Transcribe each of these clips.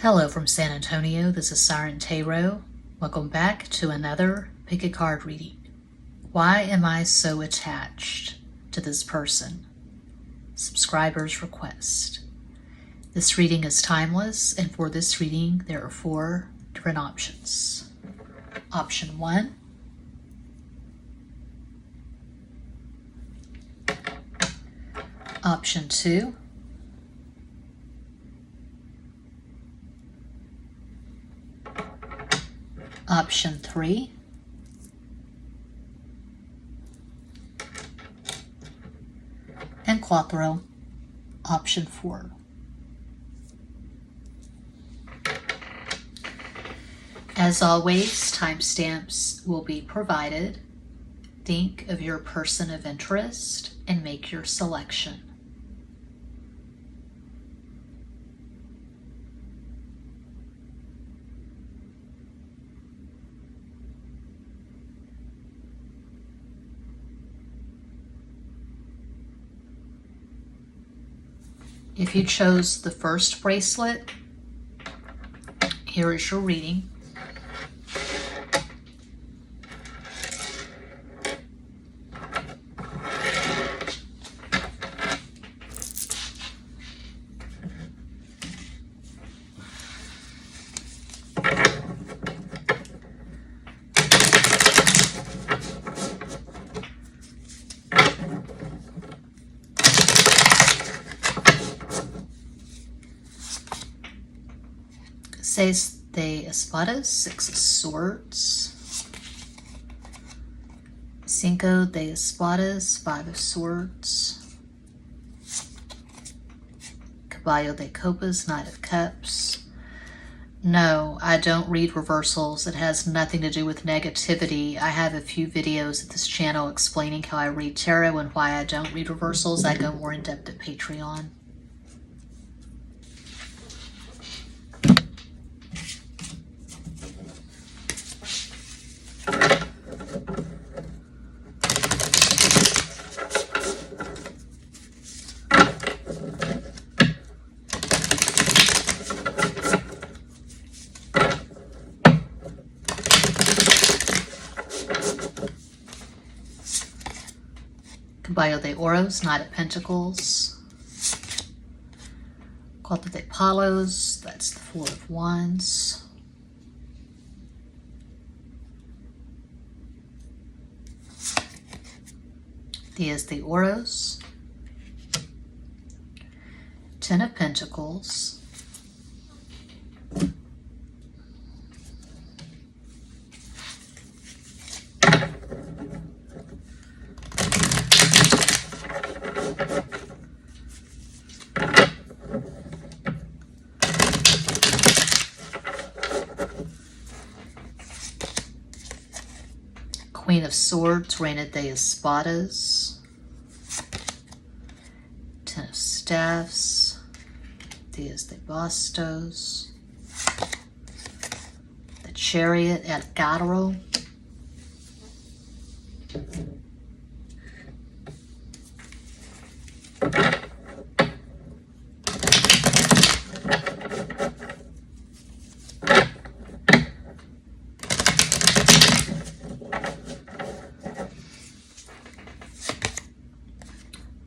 Hello from San Antonio, this is SIREN Tarot. Welcome back to another Pick a Card reading. Why am I so attached to this person? Subscriber's request. This reading is timeless, and for this reading there are 4 different options. Option 1. Option 2. Option 3. And Cuatro, option 4. As always, timestamps will be provided. Think of your person of interest and make your selection. If you chose the first bracelet, here is your reading. Seis de espadas, 6 of swords. Cinco de espadas, 5 of swords. Caballo de copas, Knight of cups. No, I don't read reversals. It has nothing to do with negativity. I have a few videos at this channel explaining how I read tarot and why I don't read reversals. I go more in depth at Patreon. Caballo de Oros, Knight of Pentacles. Cuatro de Palos, that's the 4 of Wands. Diez de Oros. 10 of Pentacles. Queen of Swords, Reina de Espadas. 10 of Staffs. Diez de Bastos. The Chariot at Gataro.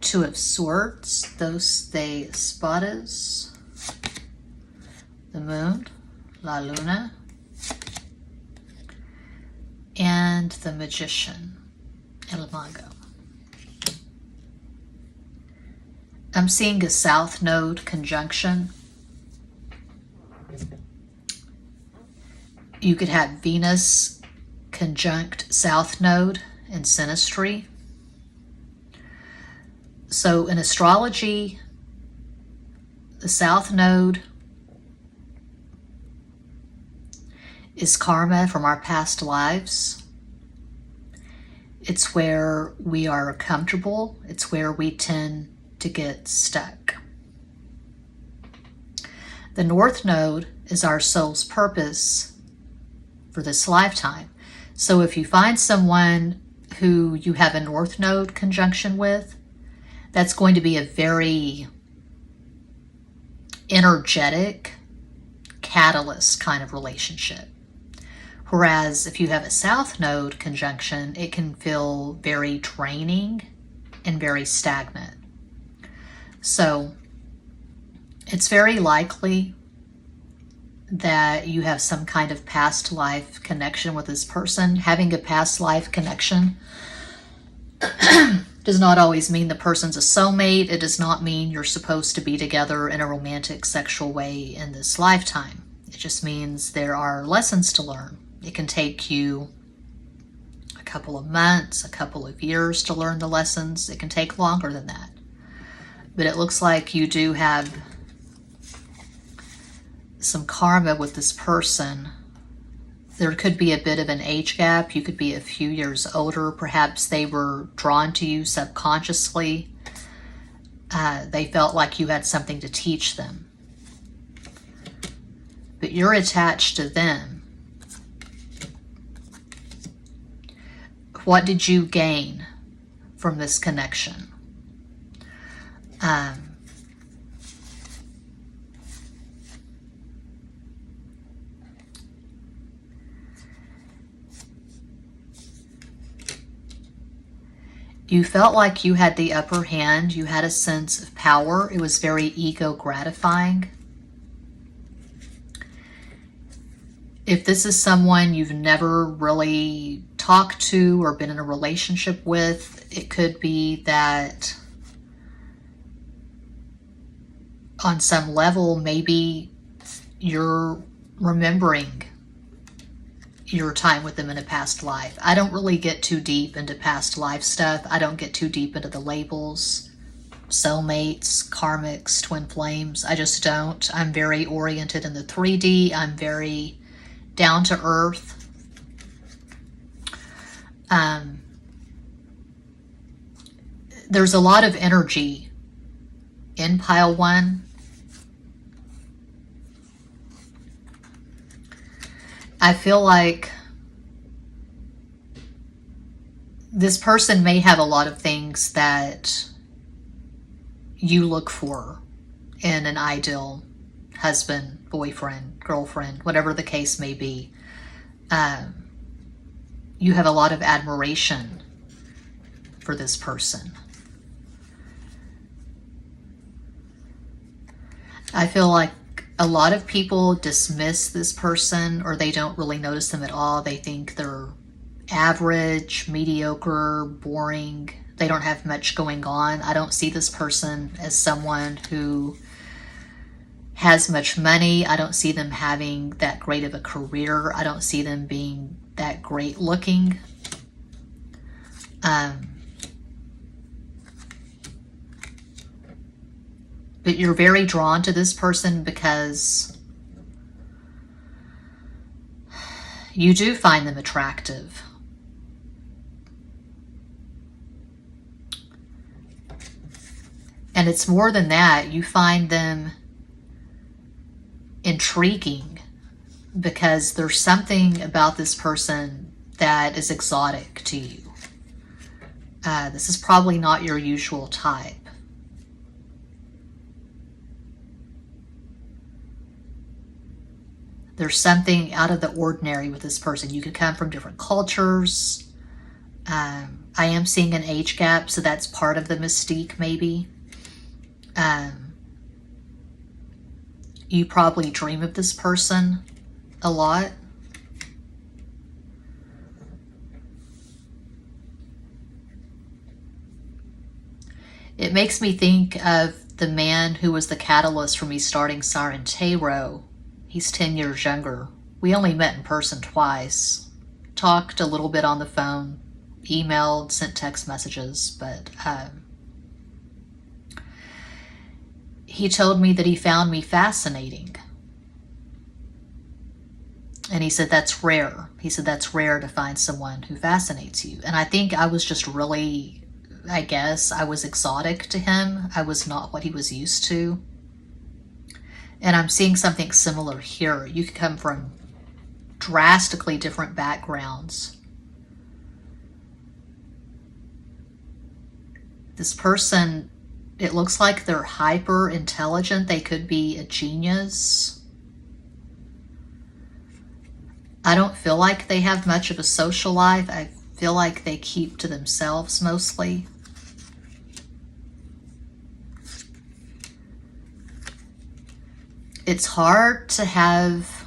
Two of Swords, Dos de Espadas, the Moon, La Luna, and the Magician, El Mago. I'm seeing a South Node conjunction. You could have Venus conjunct South Node in Synastry. So in astrology, the South Node is karma from our past lives. It's where we are comfortable. It's where we tend to get stuck. The North Node is our soul's purpose for this lifetime. So if you find someone who you have a North Node conjunction with, that's going to be a very energetic, catalyst kind of relationship. Whereas if you have a South Node conjunction, it can feel very draining and very stagnant. So it's very likely that you have some kind of past life connection with this person. Having a past life connection does not always mean the person's a soulmate. It does not mean you're supposed to be together in a romantic, sexual way in this lifetime. It just means there are lessons to learn. It can take you a couple of months, a couple of years to learn the lessons. It can take longer than that. But it looks like you do have some karma with this person. There could be a bit of an age gap. You could be a few years older. Perhaps they were drawn to you subconsciously. They felt like you had something to teach them. But you're attached to them. What did you gain from this connection? You felt like you had the upper hand. You had a sense of power. It was very ego gratifying. If this is someone you've never really talked to or been in a relationship with, it could be that on some level, maybe you're remembering your time with them in a past life. I don't really get too deep into past life stuff. I don't get too deep into the labels, soulmates, karmics, twin flames. I just don't. I'm very oriented in the 3D. I'm very down to earth. There's a lot of energy in pile 1. I feel like this person may have a lot of things that you look for in an ideal husband, boyfriend, girlfriend, whatever the case may be. You have a lot of admiration for this person. I feel like a lot of people dismiss this person, or they don't really notice them at all. They think they're average, mediocre, boring. They don't have much going on. I don't see this person as someone who has much money. I don't see them having that great of a career. I don't see them being that great looking. But you're very drawn to this person because you do find them attractive. And it's more than that. You find them intriguing because there's something about this person that is exotic to you. This is probably not your usual type. There's something out of the ordinary with this person. You could come from different cultures. I am seeing an age gap, so that's part of the mystique, maybe. You probably dream of this person a lot. It makes me think of the man who was the catalyst for me starting SIREN Tarot. He's 10 years younger. We only met in person twice. Talked a little bit on the phone, emailed, sent text messages, but he told me that he found me fascinating. And he said that's rare. He said that's rare to find someone who fascinates you. And I think I was just really, I guess, I was exotic to him. I was not what he was used to. And I'm seeing something similar here. You could come from drastically different backgrounds. This person, it looks like they're hyper intelligent. They could be a genius. I don't feel like they have much of a social life. I feel like they keep to themselves mostly. It's hard to have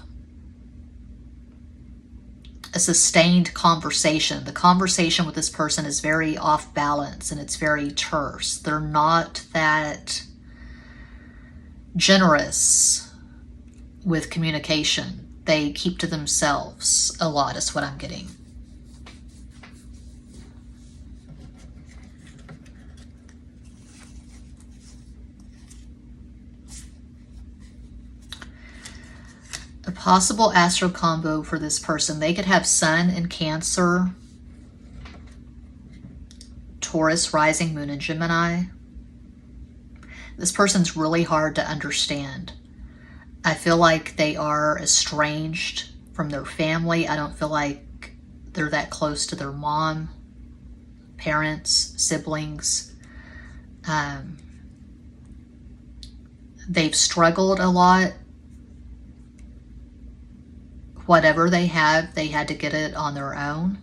a sustained conversation. The conversation with this person is very off balance and it's very terse. They're not that generous with communication. They keep to themselves a lot is what I'm getting. A possible astro combo for this person. They could have Sun in Cancer, Taurus, rising, moon in Gemini. This person's really hard to understand. I feel like they are estranged from their family. I don't feel like they're that close to their mom, parents, siblings. They've struggled a lot. Whatever they have, they had to get it on their own.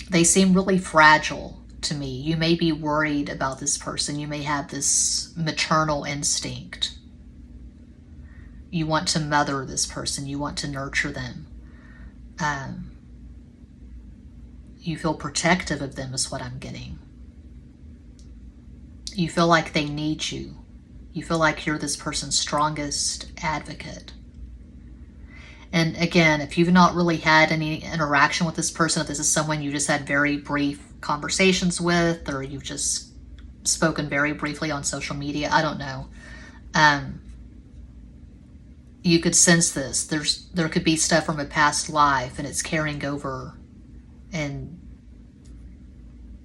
They seem really fragile to me. You may be worried about this person. You may have this maternal instinct. You want to mother this person. You want to nurture them. You feel protective of them is what I'm getting. You feel like they need you. You feel like you're this person's strongest advocate. And again, if you've not really had any interaction with this person, if this is someone you just had very brief conversations with, or you've just spoken very briefly on social media, I don't know. You could sense this. There could be stuff from a past life and it's carrying over, and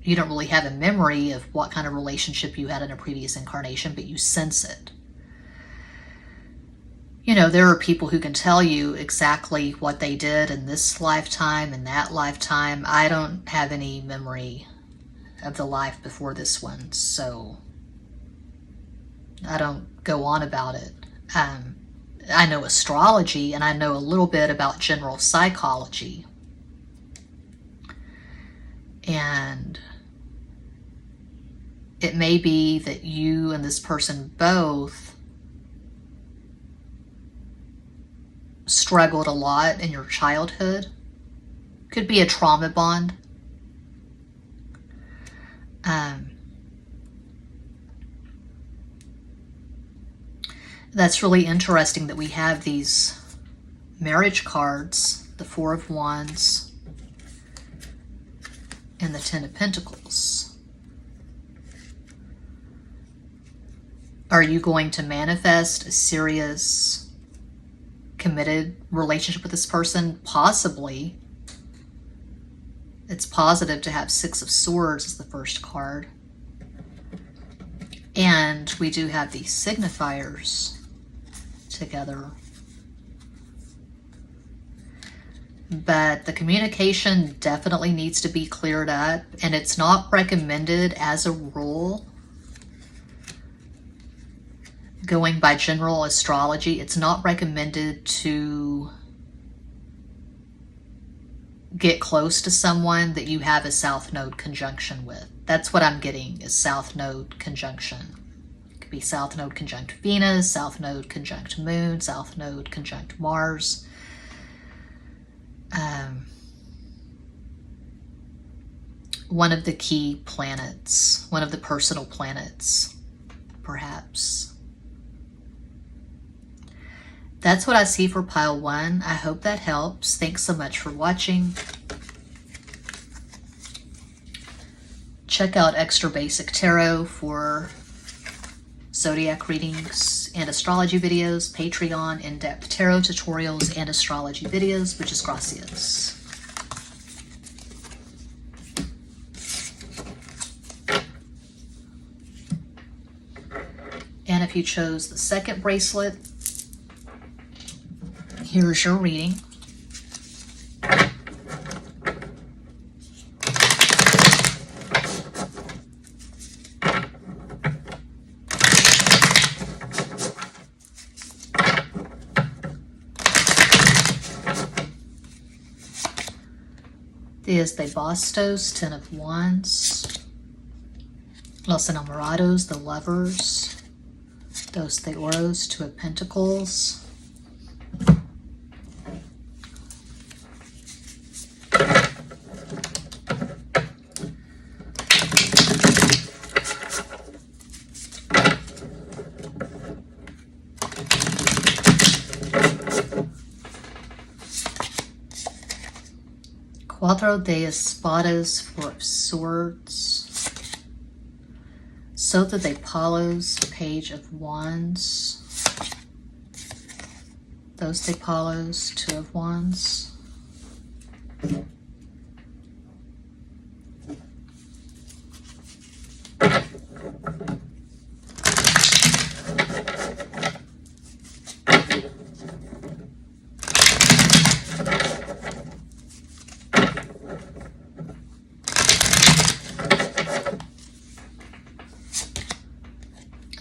you don't really have a memory of what kind of relationship you had in a previous incarnation, but you sense it. You know, there are people who can tell you exactly what they did in this lifetime and that lifetime. I don't have any memory of the life before this one, so I don't go on about it. I know astrology and I know a little bit about general psychology. And it may be that you and this person both struggled a lot in your childhood. Could be a trauma bond. That's really interesting that we have these marriage cards, the Four of Wands and the Ten of Pentacles. Are you going to manifest a serious, committed relationship with this person? Possibly. It's positive to have Six of Swords as the first card. And we do have these signifiers together. But the communication definitely needs to be cleared up, and it's not recommended as a rule. Going by general astrology, it's not recommended to get close to someone that you have a South Node conjunction with. That's what I'm getting, is South Node conjunction. It could be South Node conjunct Venus, South Node conjunct Moon, South Node conjunct Mars. One of the key planets, one of the personal planets, perhaps. That's what I see for pile 1. I hope that helps. Thanks so much for watching. Check out Extra Basic Tarot for zodiac readings and astrology videos, Patreon, in-depth tarot tutorials, and astrology videos. Muchas gracias. And if you chose the second bracelet, here's your reading. is de bastos, 10 of wands. Los enamorados, the lovers. Dos de oros, 2 of pentacles. Cuatro de espadas, 4 of swords. Sota de palos, page of wands. Dos de palos, 2 of wands.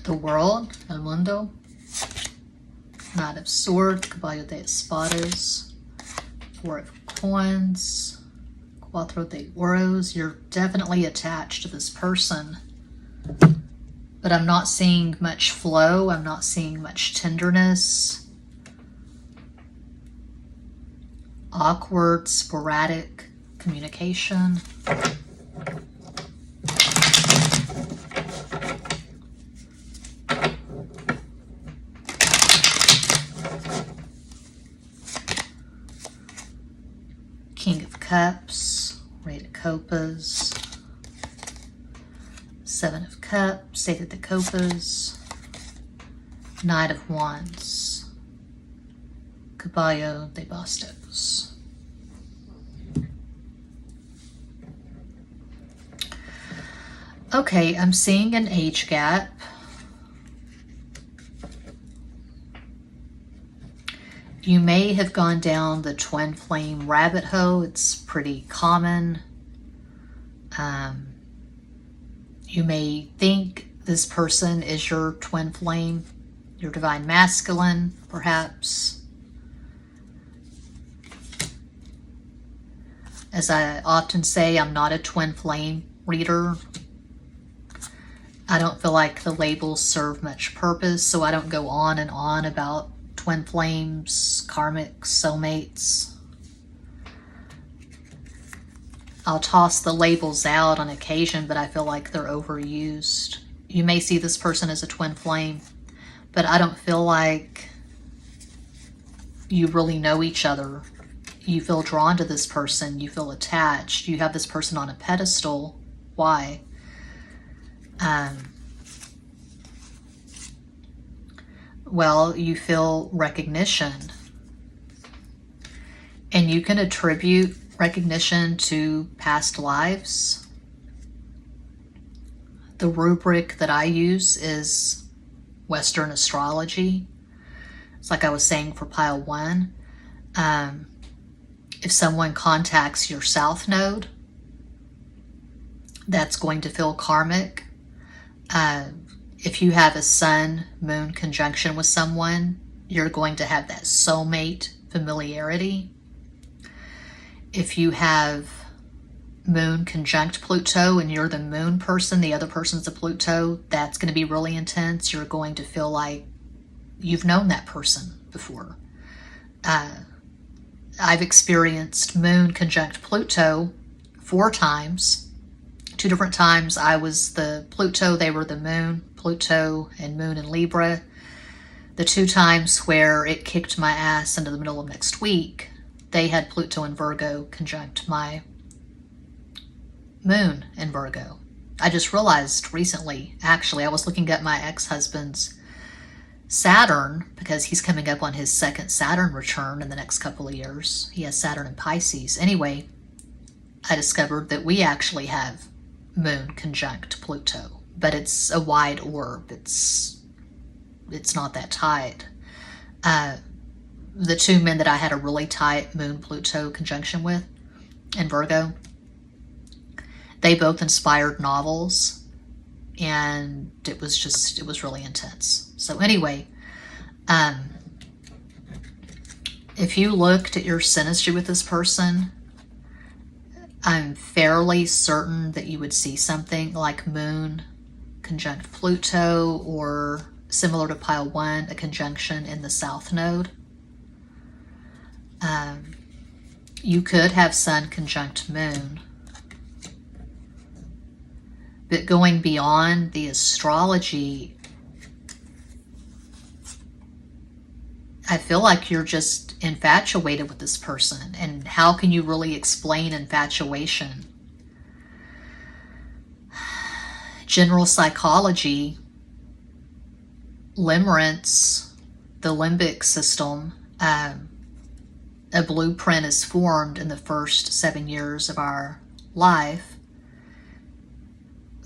The World, El Mundo, Knight of Swords, Caballo de Espadas, 4 of Coins, Cuatro de Oros. You're definitely attached to this person, but I'm not seeing much flow. I'm not seeing much tenderness. Awkward, sporadic communication. King of Cups, Rey de Copas, 7 of Cups, 7 de Copas, Knight of Wands, Caballo de Bastos. Okay, I'm seeing an age gap. You may have gone down the twin flame rabbit hole. It's pretty common. You may think this person is your twin flame, your divine masculine, perhaps. As I often say, I'm not a twin flame reader. I don't feel like the labels serve much purpose, so I don't go on and on about twin flames, karmic, soulmates. I'll toss the labels out on occasion, but I feel like they're overused. You may see this person as a twin flame, but I don't feel like you really know each other. You feel drawn to this person. You feel attached. You have this person on a pedestal. Why? Well, you feel recognition. And you can attribute recognition to past lives. The rubric that I use is Western astrology. It's like I was saying for pile 1. If someone contacts your South Node, that's going to feel karmic. If you have a Sun-Moon conjunction with someone, you're going to have that soulmate familiarity. If you have Moon conjunct Pluto and you're the Moon person, the other person's a Pluto, that's going to be really intense. You're going to feel like you've known that person before. I've experienced Moon conjunct Pluto 4 times. 2 different times I was the Pluto, they were the Moon. Pluto and Moon in Libra. The 2 times where it kicked my ass into the middle of next week, they had Pluto and Virgo conjunct my Moon in Virgo. I just realized recently, actually, I was looking at my ex-husband's Saturn because he's coming up on his 2nd Saturn return in the next couple of years. He has Saturn in Pisces. Anyway, I discovered that we actually have Moon conjunct Pluto, but it's a wide orb. It's not that tight. The 2 men that I had a really tight Moon Pluto conjunction with in Virgo, they both inspired novels, and it was really intense. So anyway, if you looked at your synastry with this person, I'm fairly certain that you would see something like Moon conjunct Pluto, or similar to pile 1, a conjunction in the South Node. You could have Sun conjunct Moon. But going beyond the astrology, I feel like you're just infatuated with this person. And how can you really explain infatuation? General psychology, limerence, the limbic system, a blueprint is formed in the first 7 years of our life.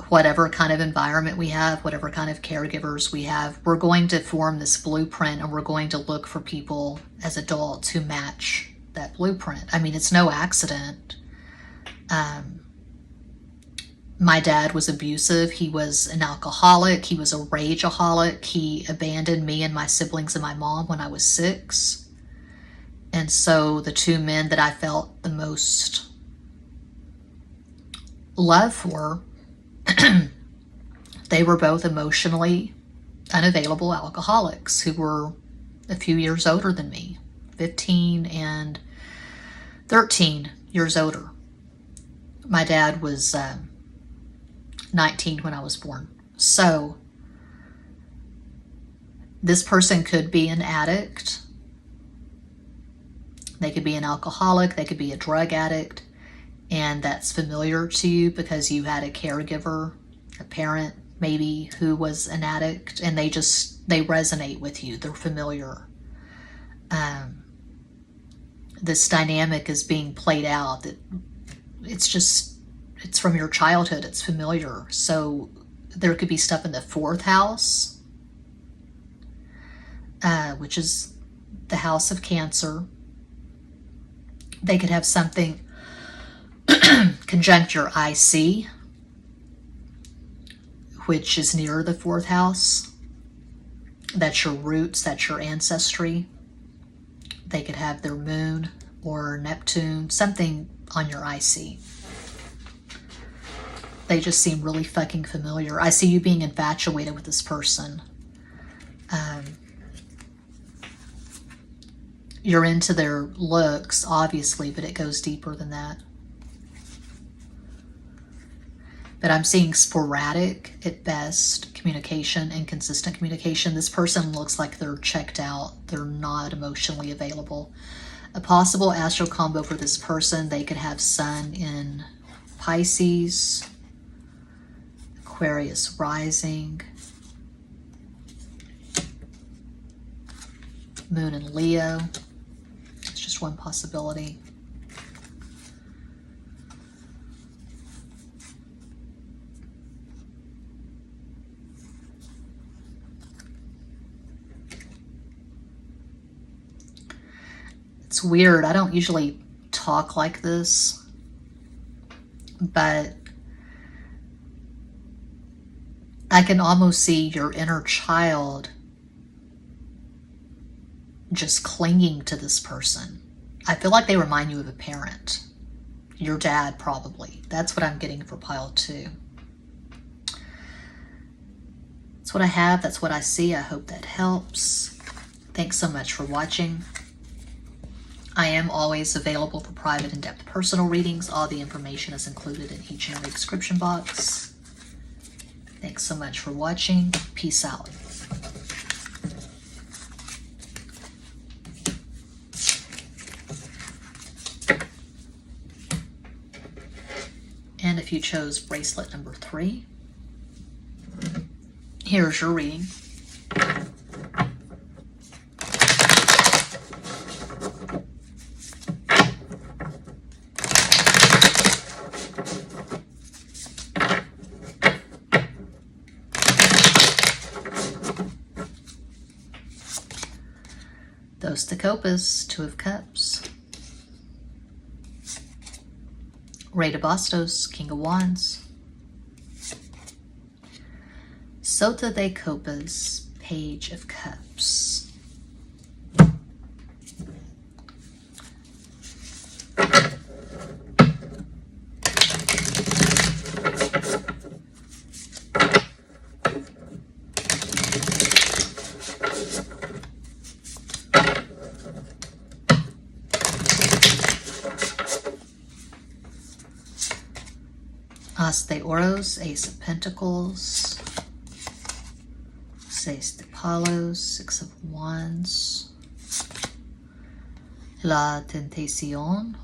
Whatever kind of environment we have, whatever kind of caregivers we have, we're going to form this blueprint, and we're going to look for people as adults who match that blueprint. I mean, it's no accident. My dad was abusive. He was an alcoholic. He was a rageaholic. He abandoned me and my siblings and my mom when I was 6. And so the two men that I felt the most love for, they were both emotionally unavailable alcoholics who were a few years older than me, 15 and 13 years older. My dad was 19 when I was born. So this person could be an addict. They could be an alcoholic. They could be a drug addict. And that's familiar to you because you had a caregiver, a parent maybe, who was an addict, and they resonate with you. They're familiar. This dynamic is being played out. It's from your childhood. It's familiar. So there could be stuff in the 4th house, which is the house of Cancer. They could have something conjunct your IC, which is near the 4th house. That's your roots, that's your ancestry. They could have their moon or Neptune, something on your IC. They just seem really fucking familiar. I see you being infatuated with this person. You're into their looks, obviously, but it goes deeper than that. But I'm seeing sporadic, at best, communication, inconsistent communication. This person looks like they're checked out. They're not emotionally available. A possible astral combo for this person, they could have Sun in Pisces, Aquarius rising, Moon in Leo. It's just one possibility. It's weird. I don't usually talk like this, but I can almost see your inner child just clinging to this person. I feel like they remind you of a parent. Your dad, probably. That's what I'm getting for pile 2. That's what I have. That's what I see. I hope that helps. Thanks so much for watching. I am always available for private in-depth personal readings. All the information is included in each and every description box. Thanks so much for watching. Peace out. And if you chose bracelet number 3, here's your reading. Dos de Copas, 2 of Cups. Rey de Bastos, King of Wands. Sota de Copas, Page of Cups. Oros, Ace of Pentacles, Seis de Palos, Six of Wands, La Tentacion.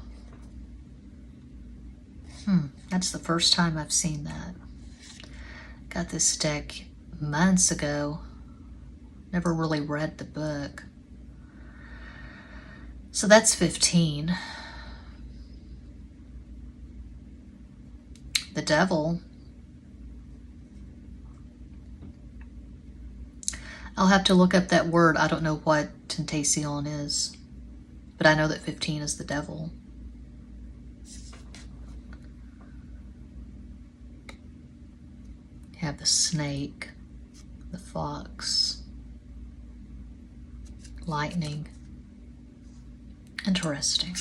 That's the first time I've seen that. Got this deck months ago. Never really read the book. So that's 15. The Devil. I'll have to look up that word. I don't know what tentacion is, but I know that 15 is the Devil. You have the Snake, the Fox, Lightning. Interesting.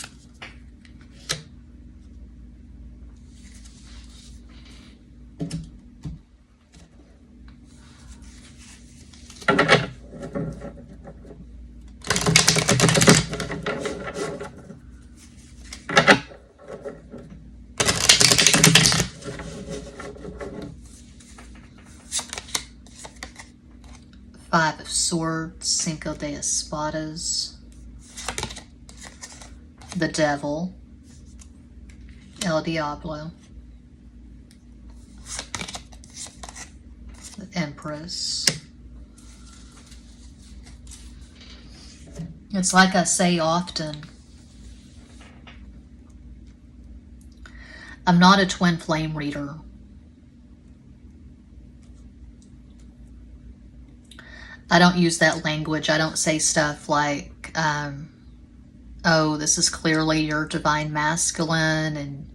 Five of Swords, Cinco de Espadas, the Devil, El Diablo, the Empress. It's like I say often, I'm not a twin flame reader. I don't use that language. I don't say stuff like, oh, this is clearly your divine masculine and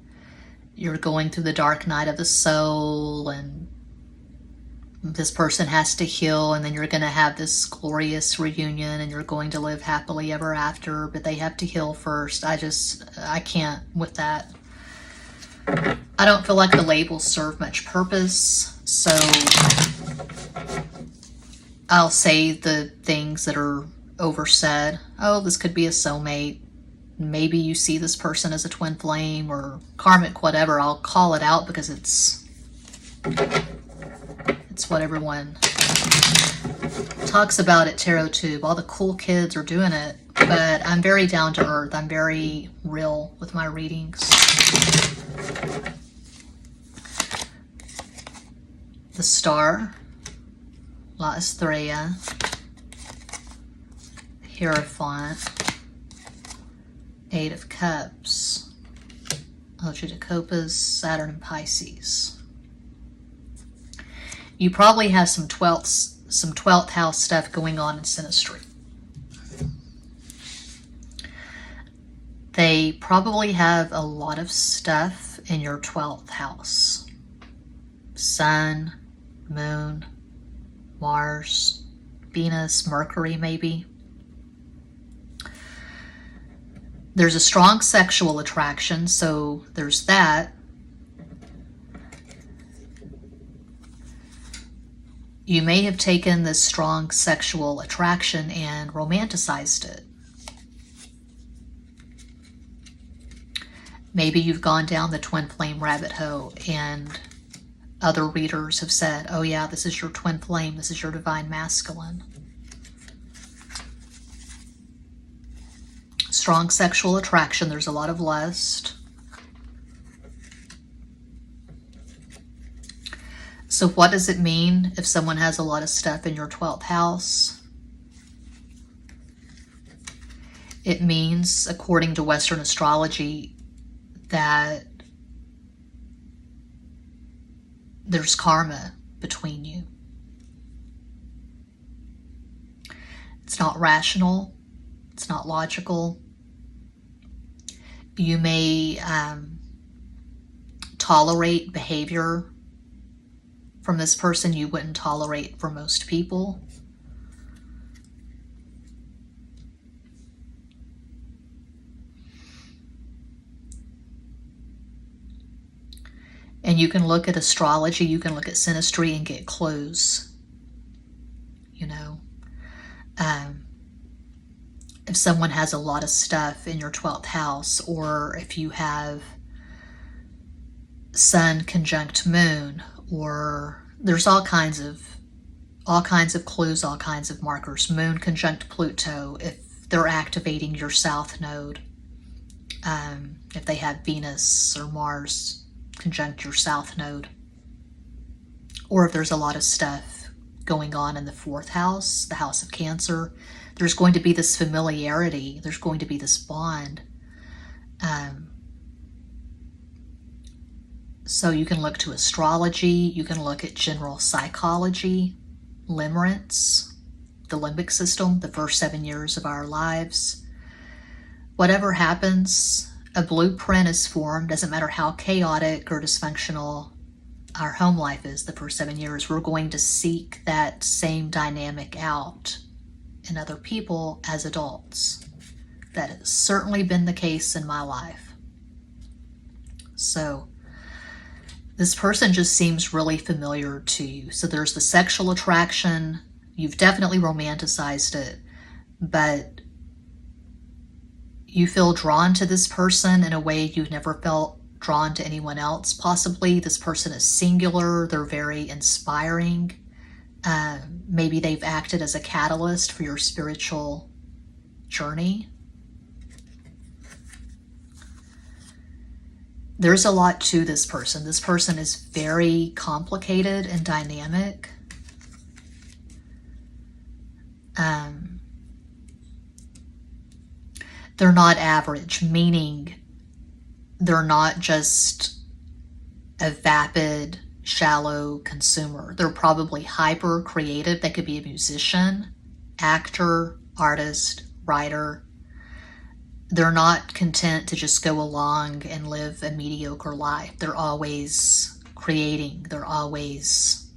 you're going through the dark night of the soul and this person has to heal and then you're going to have this glorious reunion and you're going to live happily ever after, but they have to heal first. I can't with that. I don't feel like the labels serve much purpose, so I'll say the things that are oversaid. Oh, this could be a soulmate. Maybe you see this person as a twin flame or karmic, whatever. I'll call it out because it's what everyone talks about at TarotTube. All the cool kids are doing it, but I'm very down to earth. I'm very real with my readings. The Star, La Estrella, Hierophant, Eight of Cups, Allergic, Saturn and Pisces. You probably have some 12th house stuff going on in Sinistry. They probably have a lot of stuff in your 12th house. Sun, Moon, Mars, Venus, Mercury, maybe. There's a strong sexual attraction, so there's that. You may have taken this strong sexual attraction and romanticized it. Maybe you've gone down the twin flame rabbit hole and other readers have said, oh yeah, this is your twin flame, this is your divine masculine. Strong sexual attraction, there's a lot of lust. So what does it mean if someone has a lot of stuff in your 12th house? It means, according to Western astrology, that there's karma between you. It's not rational. It's not logical. You may tolerate behavior from this person you wouldn't tolerate for most people. And you can look at astrology, you can look at synastry and get clues. You know, if someone has a lot of stuff in your 12th house, or if you have Sun conjunct Moon, or there's all kinds of clues, all kinds of markers. Moon conjunct Pluto, if they're activating your South Node. If they have Venus or Mars conjunct your South Node. Or if there's a lot of stuff going on in the 4th house, the house of Cancer, there's going to be this familiarity. There's going to be this bond. So you can look to astrology. You can look at general psychology, limerence, the limbic system, the first 7 years of our lives. Whatever happens, a blueprint is formed. Doesn't matter how chaotic or dysfunctional our home life is the first 7 years. We're going to seek that same dynamic out in other people as adults. That has certainly been the case in my life. So this person just seems really familiar to you. So there's the sexual attraction. You've definitely romanticized it, but you feel drawn to this person in a way you've never felt drawn to anyone else. Possibly this person is singular. They're very inspiring. Maybe they've acted as a catalyst for your spiritual journey. There's a lot to this person. This person is very complicated and dynamic. They're not average, meaning they're not just a vapid, shallow consumer. They're probably hyper creative. They could be a musician, actor, artist, writer. They're not content to just go along and live a mediocre life. They're always creating. They're always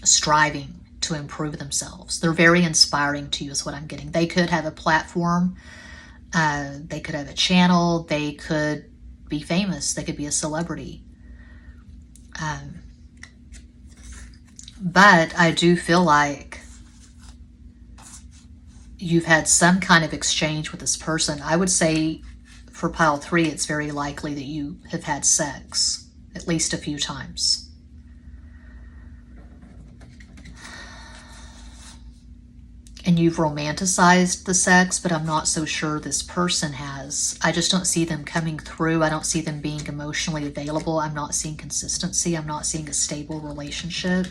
striving to improve themselves. They're very inspiring to you is what I'm getting. They could have a platform. They could have a channel. They could be famous. They could be a celebrity. But I do feel like you've had some kind of exchange with this person. I would say for pile 3, it's very likely that you have had sex at least a few times. And you've romanticized the sex, but I'm not so sure this person has. I just don't see them coming through. I don't see them being emotionally available. I'm not seeing consistency. I'm not seeing a stable relationship.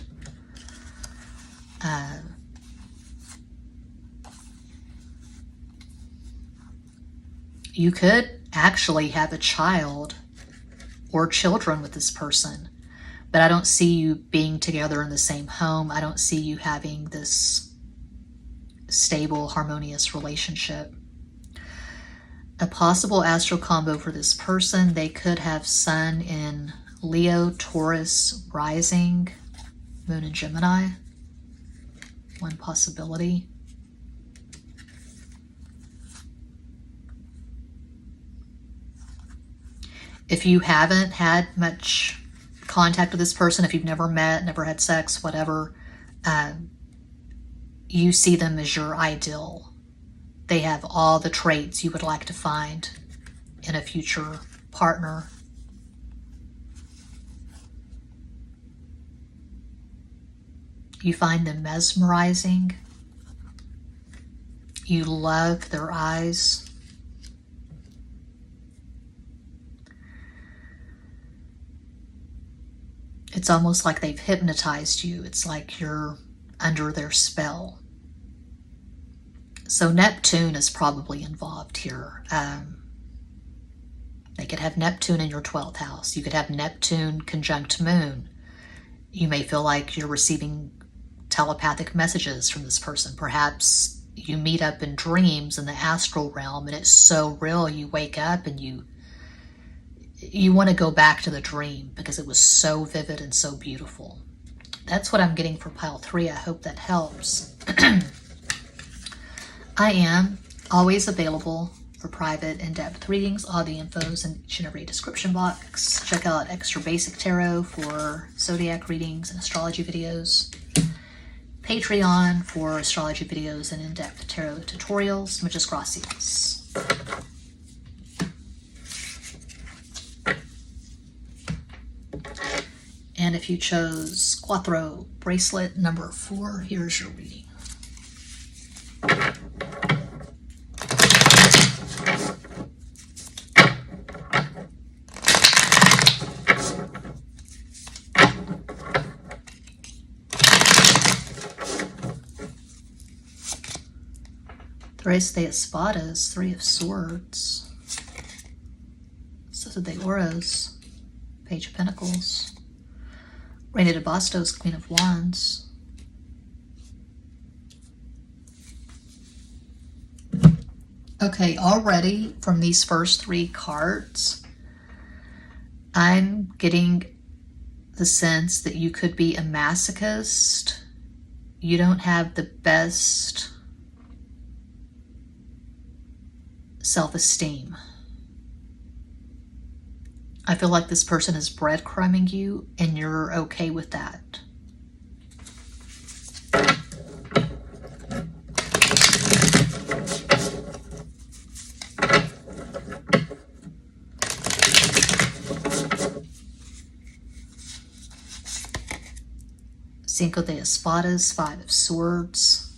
You could actually have a child or children with this person, but I don't see you being together in the same home. I don't see you having this stable, harmonious relationship. A possible astral combo for this person, they could have Sun in Leo, Taurus, rising, Moon in Gemini. One possibility. If you haven't had much contact with this person, if you've never met, never had sex, whatever, you see them as your ideal. They have all the traits you would like to find in a future partner. You find them mesmerizing. You love their eyes. It's almost like they've hypnotized you. It's like you're under their spell. So Neptune is probably involved here. They could have Neptune in your 12th house. You could have Neptune conjunct Moon. You may feel like you're receiving telepathic messages from this person. Perhaps you meet up in dreams in the astral realm and it's so real you wake up and you want to go back to the dream because it was so vivid and so beautiful. That's what I'm getting for pile 3. I hope that helps. I am always available for private, in-depth readings. All the info's in each and every description box. Check out Extra Basic Tarot for zodiac readings and astrology videos. Patreon for astrology videos and in-depth tarot tutorials. Muchas gracias. And if you chose Cuatro, bracelet number 4, here's your reading. Tres de Espadas, 3 of Swords. Siete de Oros, Page of Pentacles. Reina de Bastos, Queen of Wands. Okay, already from these first 3 cards, I'm getting the sense that you could be a masochist. You don't have the best self-esteem. I feel like this person is breadcrumbing you and you're okay with that. Cinco de Espadas, 5 of Swords.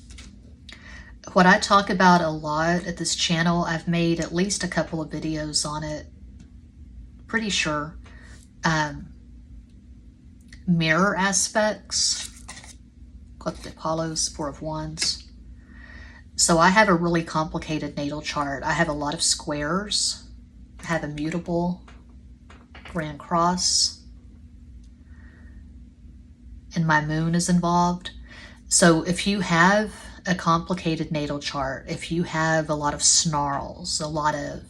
What I talk about a lot at this channel, I've made at least a couple of videos on it, pretty sure. Mirror aspects, Club de Palos, 4 of Wands. So I have a really complicated natal chart. I have a lot of squares. I have immutable, Grand Cross, and my moon is involved. So if you have a complicated natal chart, if you have a lot of snarls, a lot of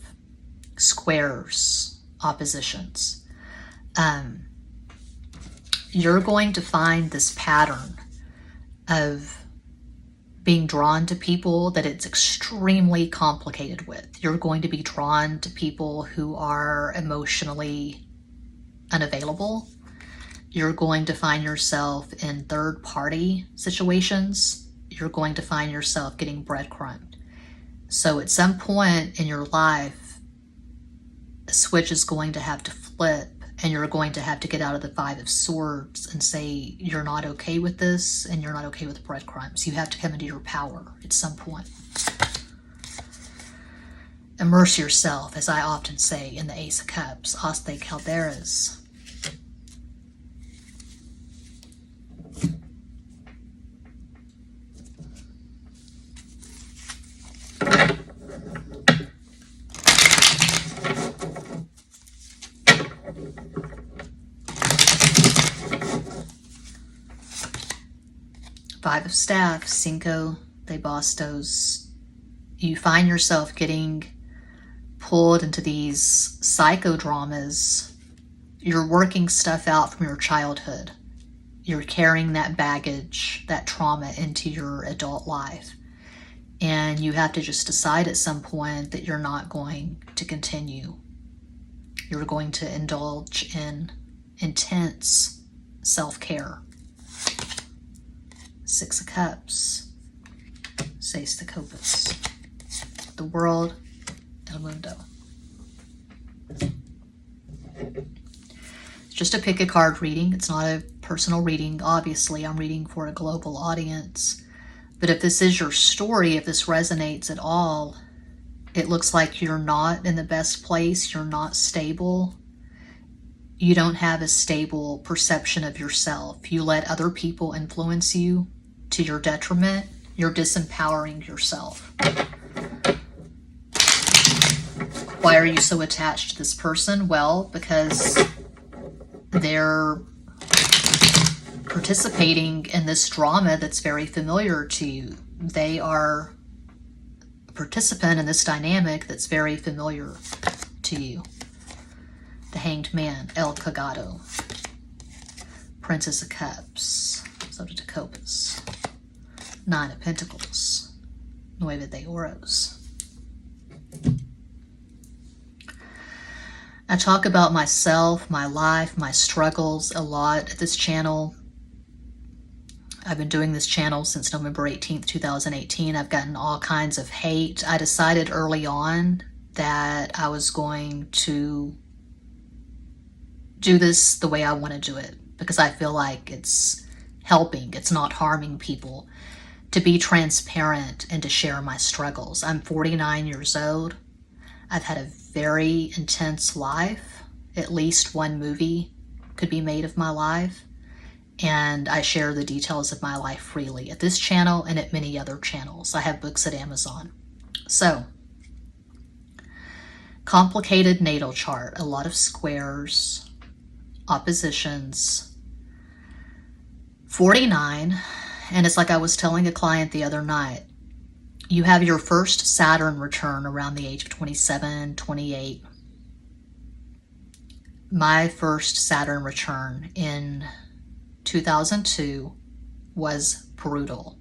squares, oppositions, you're going to find this pattern of being drawn to people that it's extremely complicated with. You're going to be drawn to people who are emotionally unavailable. You're going to find yourself in third-party situations. You're going to find yourself getting breadcrumbed. So at some point in your life, a switch is going to have to flip, and you're going to have to get out of the 5 of Swords and say, you're not okay with this, and you're not okay with breadcrumbs. You have to come into your power at some point. Immerse yourself, as I often say, in the Ace of Cups, As de Calderas. Five of Staffs, Cinco de Bastos. You find yourself getting pulled into these psychodramas. You're working stuff out from your childhood. You're carrying that baggage, that trauma into your adult life. And you have to just decide at some point that you're not going to continue. You're going to indulge in intense self-care. 6 of Cups, Seis de Copas, the World, El Mundo. It's just a pick a card reading. It's not a personal reading. Obviously, I'm reading for a global audience. But if this is your story, if this resonates at all, it looks like you're not in the best place. You're not stable. You don't have a stable perception of yourself. You let other people influence you to your detriment. You're disempowering yourself. Why are you so attached to this person? Well, because they're participating in this drama that's very familiar to you. They are a participant in this dynamic that's very familiar to you. The Hanged Man, El Cagado, Princess of Cups, Soda de Copas, 9 of Pentacles, Nueve de Oros. I talk about myself, my life, my struggles a lot at this channel. I've been doing this channel since November 18th, 2018. I've gotten all kinds of hate. I decided early on that I was going to do this the way I want to do it. because I feel like it's helping, it's not harming people, to be transparent and to share my struggles. I'm 49 years old. I've had a very intense life. At least one movie could be made of my life. And I share the details of my life freely at this channel and at many other channels. I have books at Amazon. So, complicated natal chart, a lot of squares, oppositions, 49, and it's like I was telling a client the other night, you have your first Saturn return around the age of 27, 28. My first Saturn return in 2002 was brutal.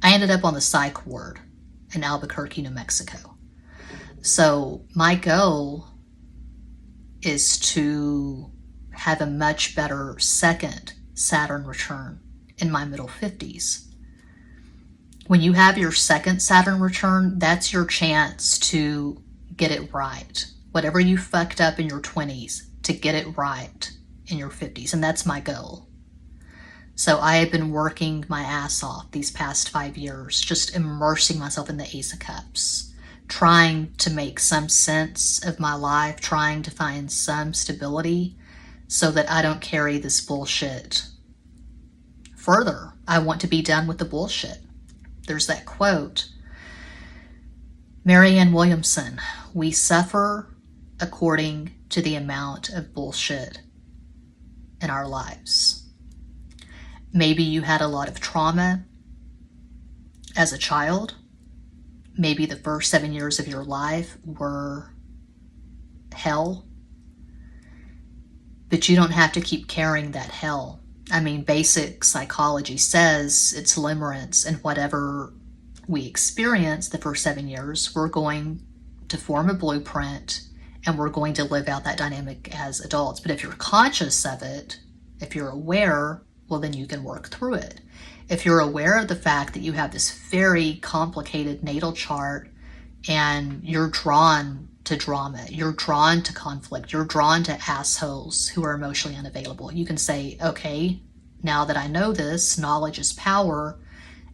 I ended up on the psych ward in Albuquerque, New Mexico. So my goal is to have a much better second Saturn return in my middle 50s. When you have your second Saturn return, that's your chance to get it right. Whatever you fucked up in your 20s, to get it right in your 50s. And that's my goal. So I have been working my ass off these past 5 years, just immersing myself in the Ace of Cups, trying to make some sense of my life, trying to find some stability so that I don't carry this bullshit further. I want to be done with the bullshit. There's that quote, Marianne Williamson, we suffer according to the amount of bullshit in our lives. Maybe you had a lot of trauma as a child. Maybe the first 7 years of your life were hell. But you don't have to keep carrying that hell. I mean, basic psychology says it's limerence, and whatever we experience the first 7 years, we're going to form a blueprint and we're going to live out that dynamic as adults. But if you're conscious of it, if you're aware, well, then you can work through it. If you're aware of the fact that you have this very complicated natal chart and you're drawn to drama, you're drawn to conflict, you're drawn to assholes who are emotionally unavailable, you can say, okay, now that I know this, knowledge is power,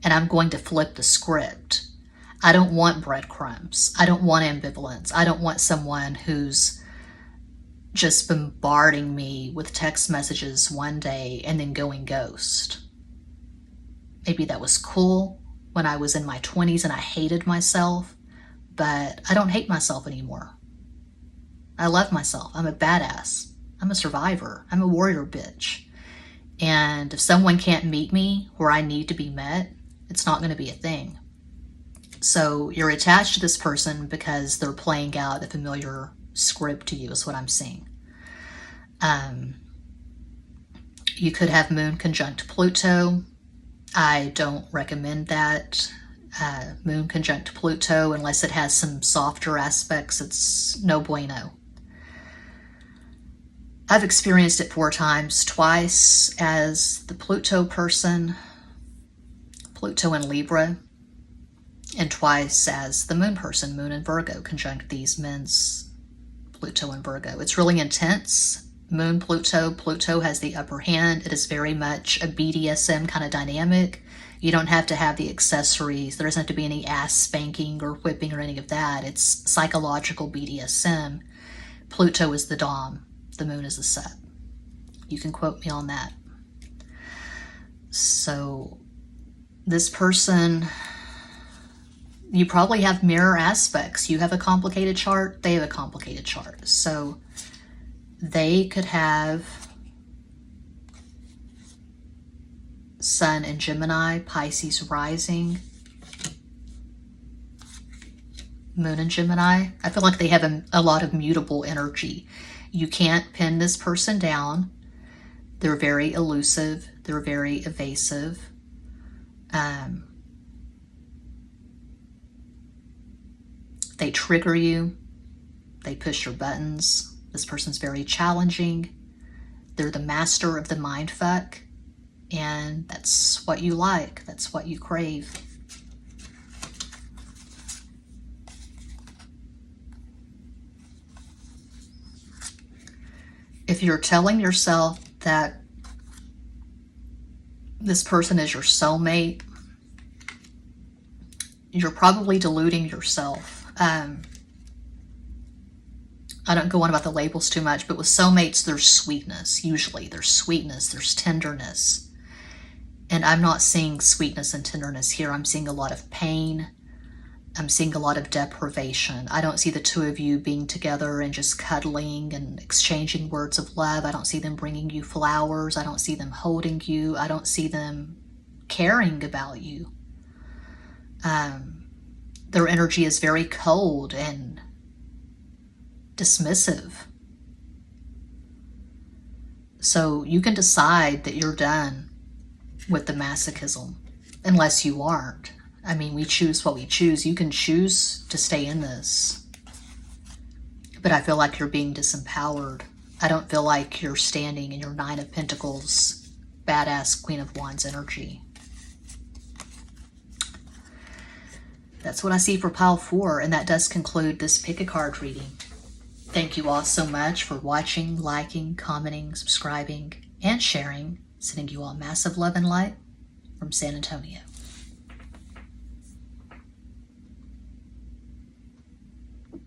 and I'm going to flip the script. I don't want breadcrumbs. I don't want ambivalence. I don't want someone who's just bombarding me with text messages one day and then going ghost. Maybe that was cool when I was in my 20s and I hated myself, but I don't hate myself anymore. I love myself. I'm a badass. I'm a survivor. I'm a warrior bitch. And if someone can't meet me where I need to be met, it's not going to be a thing. So you're attached to this person because they're playing out a familiar script to you, is what I'm seeing. You could have Moon conjunct Pluto. I don't recommend that. Moon conjunct Pluto, unless it has some softer aspects, it's no bueno. I've experienced it 4 times, twice as the Pluto person, Pluto in Libra, and twice as the Moon person, Moon in Virgo, conjunct these men's Pluto and Virgo. It's really intense. Moon Pluto, Pluto has the upper hand. It is very much a BDSM kind of dynamic. You don't have to have the accessories. There doesn't have to be any ass spanking or whipping or any of that. It's psychological BDSM. Pluto is the dom. The moon is the sub. You can quote me on that. So this person, you probably have mirror aspects. You have a complicated chart. They have a complicated chart. So they could have Sun in Gemini, Pisces rising, Moon in Gemini. I feel like they have a lot of mutable energy. You can't pin this person down. They're very elusive. They're very evasive. They trigger you. They push your buttons. This person's very challenging. They're the master of the mind fuck. And that's what you like. That's what you crave. If you're telling yourself that This person is your soulmate. You're probably deluding yourself. I don't go on about the labels too much, but with soulmates, there's sweetness. Usually there's sweetness, there's tenderness. And I'm not seeing sweetness and tenderness here. I'm seeing a lot of pain. I'm seeing a lot of deprivation. I don't see the two of you being together and just cuddling and exchanging words of love. I don't see them bringing you flowers. I don't see them holding you. I don't see them caring about you. Their energy is very cold and dismissive. So you can decide that you're done with the masochism, unless you aren't. I mean, we choose what we choose. You can choose to stay in this, but I feel like you're being disempowered. I don't feel like you're standing in your Nine of Pentacles, badass Queen of Wands energy. That's what I see for pile 4, and that does conclude this pick a card reading. Thank you all so much for watching, liking, commenting, subscribing, and sharing. Sending you all massive love and light from San Antonio.